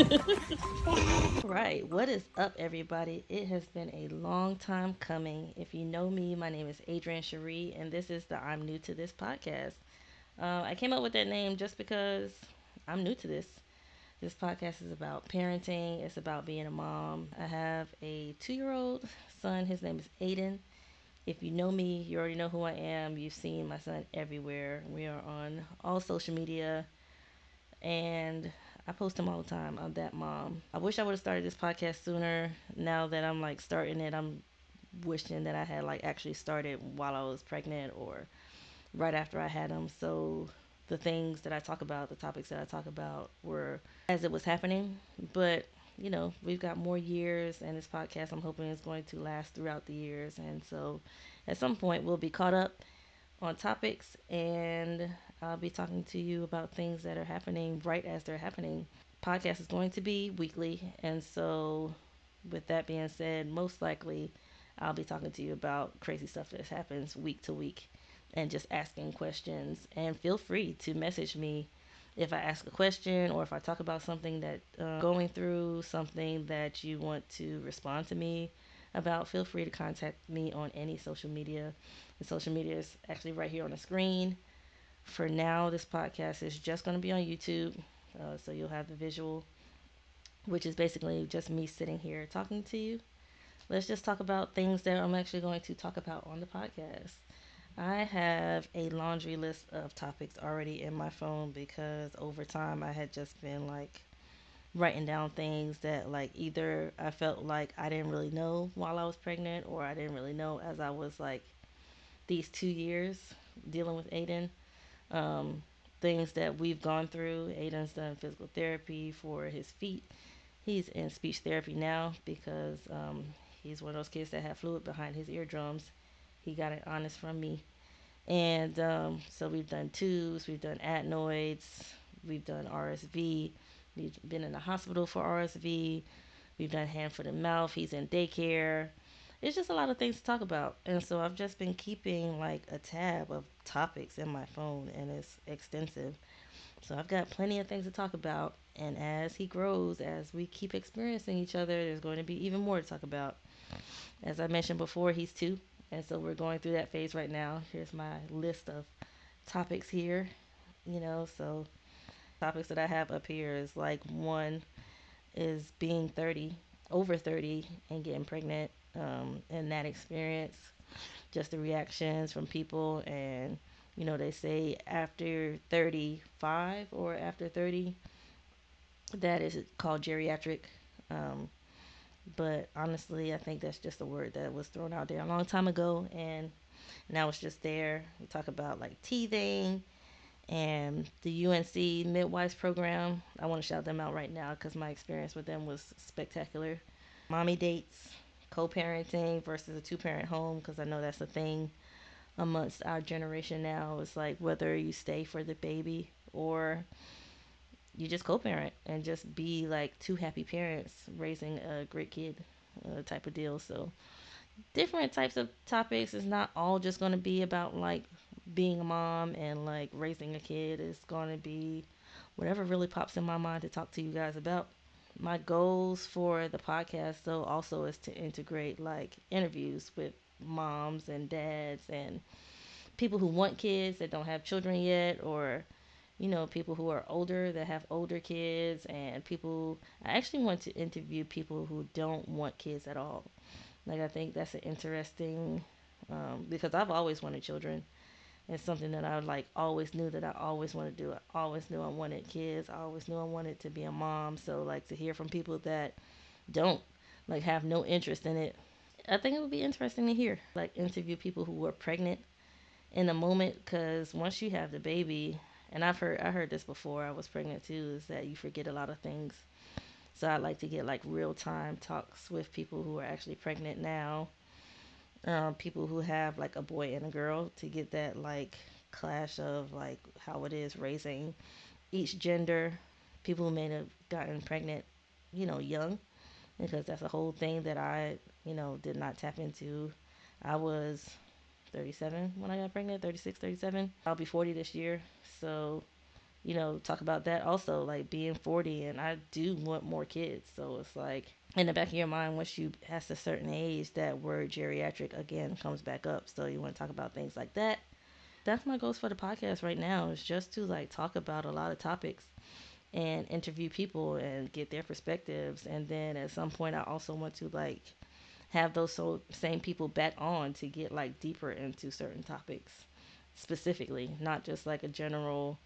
Right. What is up, everybody? It has been a long time coming. If you know me, my name is Adrienne Cherie, and this is the I'm New to This podcast. I came up with that name just because I'm new to this. This podcast is about parenting, it's about being a mom. I have a 2 year old son. His name is Ayden. If you know me, you already know who I am. You've seen my son everywhere. We are on all social media, and I post him all the time. I'm that mom. I wish I would have started this podcast sooner. Now that I'm like starting it, I'm wishing that I had like actually started while I was pregnant or right after I had him. So the things that I talk about, the topics that I talk about were as it was happening. But we've got more years, and this podcast I'm hoping is going to last throughout the years. And so at some point, we'll be caught up on topics, and I'll be talking to you about things that are happening right as they're happening. Podcast is going to be weekly, and so with that being said, most likely I'll be talking to you about crazy stuff that happens week to week and just asking questions. And feel free to message me if I ask a question or if I talk about something that going through, something that you want to respond to me about. Feel free to contact me on any social media. The social media is actually right here on the screen. For now, this podcast is just going to be on YouTube, so you'll have the visual, which is basically just me sitting here talking to you. Let's just talk about things that I'm actually going to talk about on the podcast. I have a laundry list of topics already in my phone because over time I had just been like writing down things that like either I felt like I didn't really know while I was pregnant or I didn't really know as I was like these 2 years dealing with Ayden. Um, Things that we've gone through. Ayden's done physical therapy for his feet. He's in speech therapy now because he's one of those kids that have fluid behind his eardrums. He got it honest from me. And so we've done tubes, we've done adenoids, we've done RSV, we've been in the hospital for RSV, we've done hand, foot, and mouth. He's in daycare. It's just a lot of things to talk about. And so I've just been keeping like a tab of topics in my phone, and it's extensive. So I've got plenty of things to talk about. And as he grows, as we keep experiencing each other, there's going to be even more to talk about. As I mentioned before, he's 2. And so we're going through that phase right now. Here's my list of topics here. So topics that I have up here is like one is being 30, over 30, and getting pregnant, and that experience, just the reactions from people. And, they say after 35 or after 30, that is called geriatric. Um, but honestly, I think that's just a word that was thrown out there a long time ago, and now it's just there. We talk about like teething and the UNC midwives program. I want to shout them out right now because my experience with them was spectacular. Mommy dates, co-parenting versus a two-parent home, because I know that's a thing amongst our generation now. It's like whether you stay for the baby or you just co-parent and just be like two happy parents raising a great kid, type of deal. So different types of topics. It's not all just going to be about like being a mom and like raising a kid. It's going to be whatever really pops in my mind to talk to you guys about. My goals for the podcast though also is to integrate like interviews with moms and dads and people who want kids that don't have children yet, or people who are older that have older kids, and people. I actually want to interview people who don't want kids at all. Like, I think that's an interesting, because I've always wanted children. It's something that I like always knew that I always wanted to do. I always knew I wanted kids. I always knew I wanted to be a mom. So like to hear from people that don't, like, have no interest in it, I think it would be interesting to hear. Like interview people who were pregnant in the moment, because once you have the baby, and I heard this before I was pregnant too, is that you forget a lot of things. So I like to get like real time talks with people who are actually pregnant now, people who have like a boy and a girl, to get that like clash of like how it is raising each gender. People who may have gotten pregnant, young, because that's a whole thing that I, did not tap into. I was 37 when I got pregnant, 36, 37. I'll be 40 this year. So talk about that also, like being 40, and I do want more kids. So it's like in the back of your mind, once you pass a certain age, that word geriatric again comes back up. So you want to talk about things like that. That's my goals for the podcast right now, is just to like talk about a lot of topics and interview people and get their perspectives. And then at some point, I also want to like have those same people back on to get like deeper into certain topics specifically, not just like a general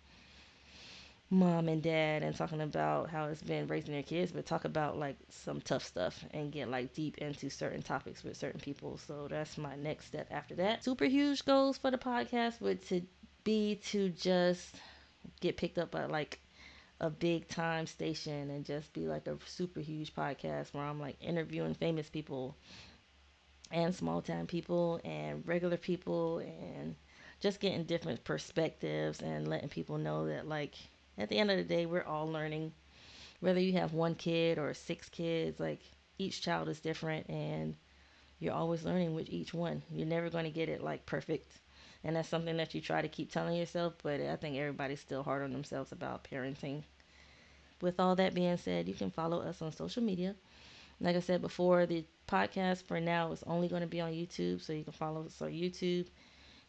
mom and dad and talking about how it's been raising their kids, but talk about like some tough stuff and get like deep into certain topics with certain people. So that's my next step after that. Super huge goals for the podcast would to be to just get picked up by like a big time station and just be like a super huge podcast where I'm like interviewing famous people and small time people and regular people and just getting different perspectives and letting people know that like at the end of the day we're all learning, whether you have one kid or six kids, like each child is different and you're always learning with each one. You're never going to get it like perfect, and that's something that you try to keep telling yourself, but I think everybody's still hard on themselves about parenting. With all that being said, you can follow us on social media. Like I said before, the podcast for now is only going to be on YouTube, so you can follow us on YouTube.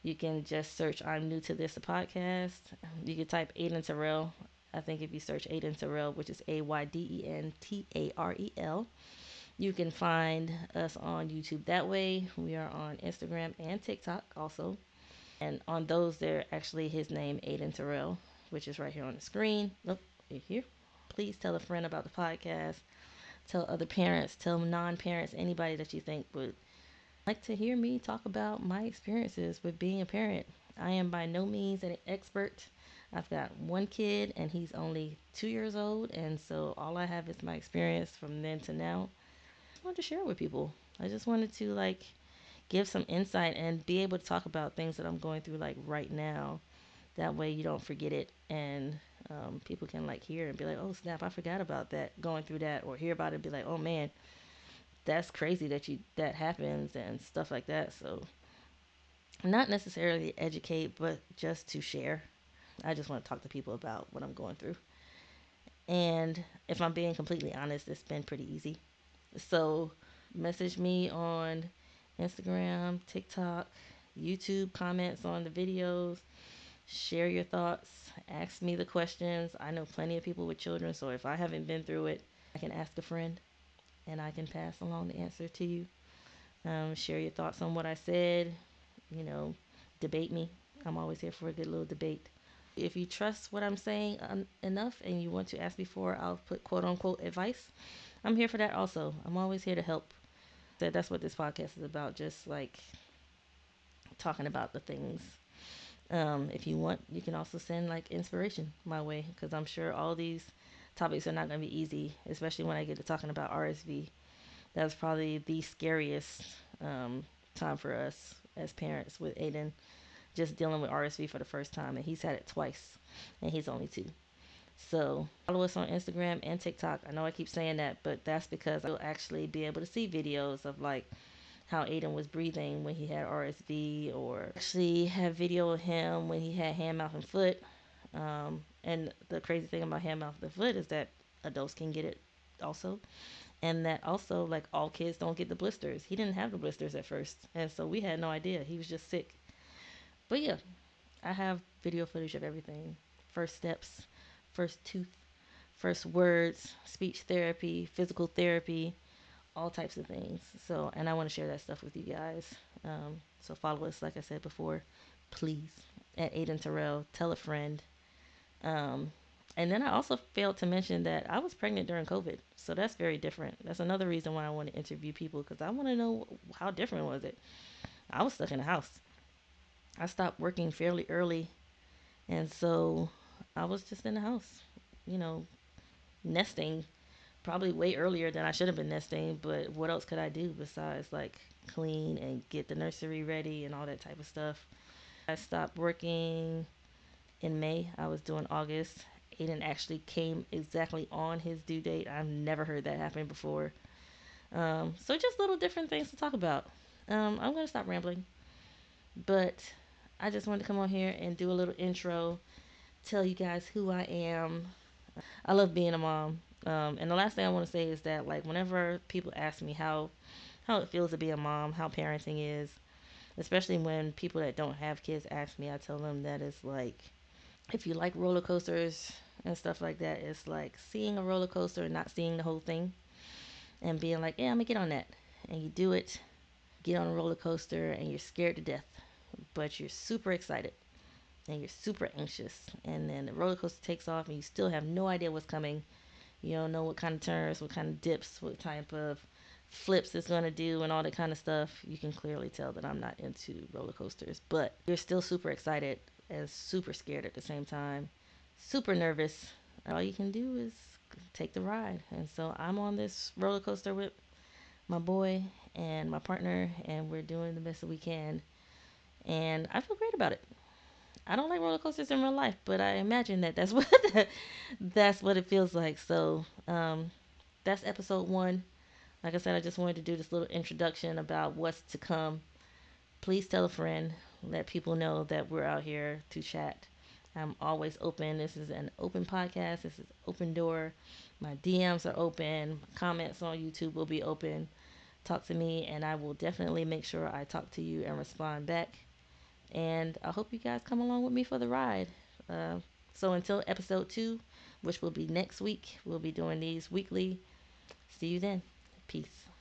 You can just search I'm New to This podcast. You can type Ayden Tarel. I think if you search Ayden Tarel, which is AYDENTAREL, you can find us on YouTube that way. We are on Instagram and TikTok also. And on those, they're actually his name, Ayden Tarel, which is right here on the screen. Look, right here. Please tell a friend about the podcast. Tell other parents, tell non parents, anybody that you think would like to hear me talk about my experiences with being a parent. I am by no means an expert. I've got one kid and he's only 2 years old, and so all I have is my experience from then to now. I just wanted to share it with people. I just wanted to like give some insight and be able to talk about things that I'm going through like right now. That way you don't forget it, and people can like hear and be like, oh snap, I forgot about that, going through that, or hear about it and be like, oh man, that's crazy that you that happens and stuff like that. So not necessarily educate, but just to share. I just want to talk to people about what I'm going through. And if I'm being completely honest, it's been pretty easy. So message me on Instagram, TikTok, YouTube, comments on the videos, share your thoughts, ask me the questions. I know plenty of people with children, so if I haven't been through it, I can ask a friend and I can pass along the answer to you. Share your thoughts on what I said. You know, debate me. I'm always here for a good little debate. If you trust what I'm saying enough and you want to ask me for, I'll put quote unquote advice. I'm here for that also. I'm always here to help. That's what this podcast is about. Just like talking about the things. If you want, you can also send like inspiration my way, because I'm sure all these topics are not going to be easy, especially when I get to talking about RSV. That's probably the scariest time for us as parents with Ayden, just dealing with RSV for the first time, and he's had it twice, and he's only 2. So follow us on Instagram and TikTok. I know I keep saying that, but that's because you'll actually be able to see videos of like how Ayden was breathing when he had RSV, or actually have video of him when he had hand, mouth, and foot. And the crazy thing about hand, mouth, and foot is that adults can get it also. And that also, like, all kids don't get the blisters. He didn't have the blisters at first. And so we had no idea. He was just sick. But yeah, I have video footage of everything: first steps, first tooth, first words, speech therapy, physical therapy, all types of things. So, and I want to share that stuff with you guys. So follow us, like I said before, please, at Ayden Tarel. Tell a friend. Um, and then I also failed to mention that I was pregnant during COVID. So that's very different. That's another reason why I want to interview people, because I want to know how different was it. I was stuck in the house. I stopped working fairly early, and so I was just in the house, you know, nesting probably way earlier than I should have been nesting, but what else could I do besides like clean and get the nursery ready and all that type of stuff? I stopped working in May. I was doing August. Ayden actually came exactly on his due date. I've never heard that happen before. So just little different things to talk about. I'm going to stop rambling, but I just wanted to come on here and do a little intro, tell you guys who I am. I love being a mom. And the last thing I want to say is that, like, whenever people ask me how it feels to be a mom, how parenting is, especially when people that don't have kids ask me, I tell them that it's like, if you like roller coasters and stuff like that, it's like seeing a roller coaster and not seeing the whole thing and being like, yeah, I'm gonna get on that. And you do it, get on a roller coaster, and you're scared to death, but you're super excited and you're super anxious. And then the roller coaster takes off and you still have no idea what's coming. You don't know what kind of turns, what kind of dips, what type of flips it's going to do, and all that kind of stuff. You can clearly tell that I'm not into roller coasters, but you're still super excited and super scared at the same time, super nervous. All you can do is take the ride. And so I'm on this roller coaster with my boy and my partner, and we're doing the best that we can. And I feel great about it. I don't like roller coasters in real life, but I imagine that that's what that's what it feels like. So that's episode one. Like I said, I just wanted to do this little introduction about what's to come. Please tell a friend. Let people know that we're out here to chat. I'm always open. This is an open podcast. This is open door. My DMs are open. Comments on YouTube will be open. Talk to me, and I will definitely make sure I talk to you and respond back. And I hope you guys come along with me for the ride. Uh, so until episode two, which will be next week, we'll be doing these weekly. See you then. Peace.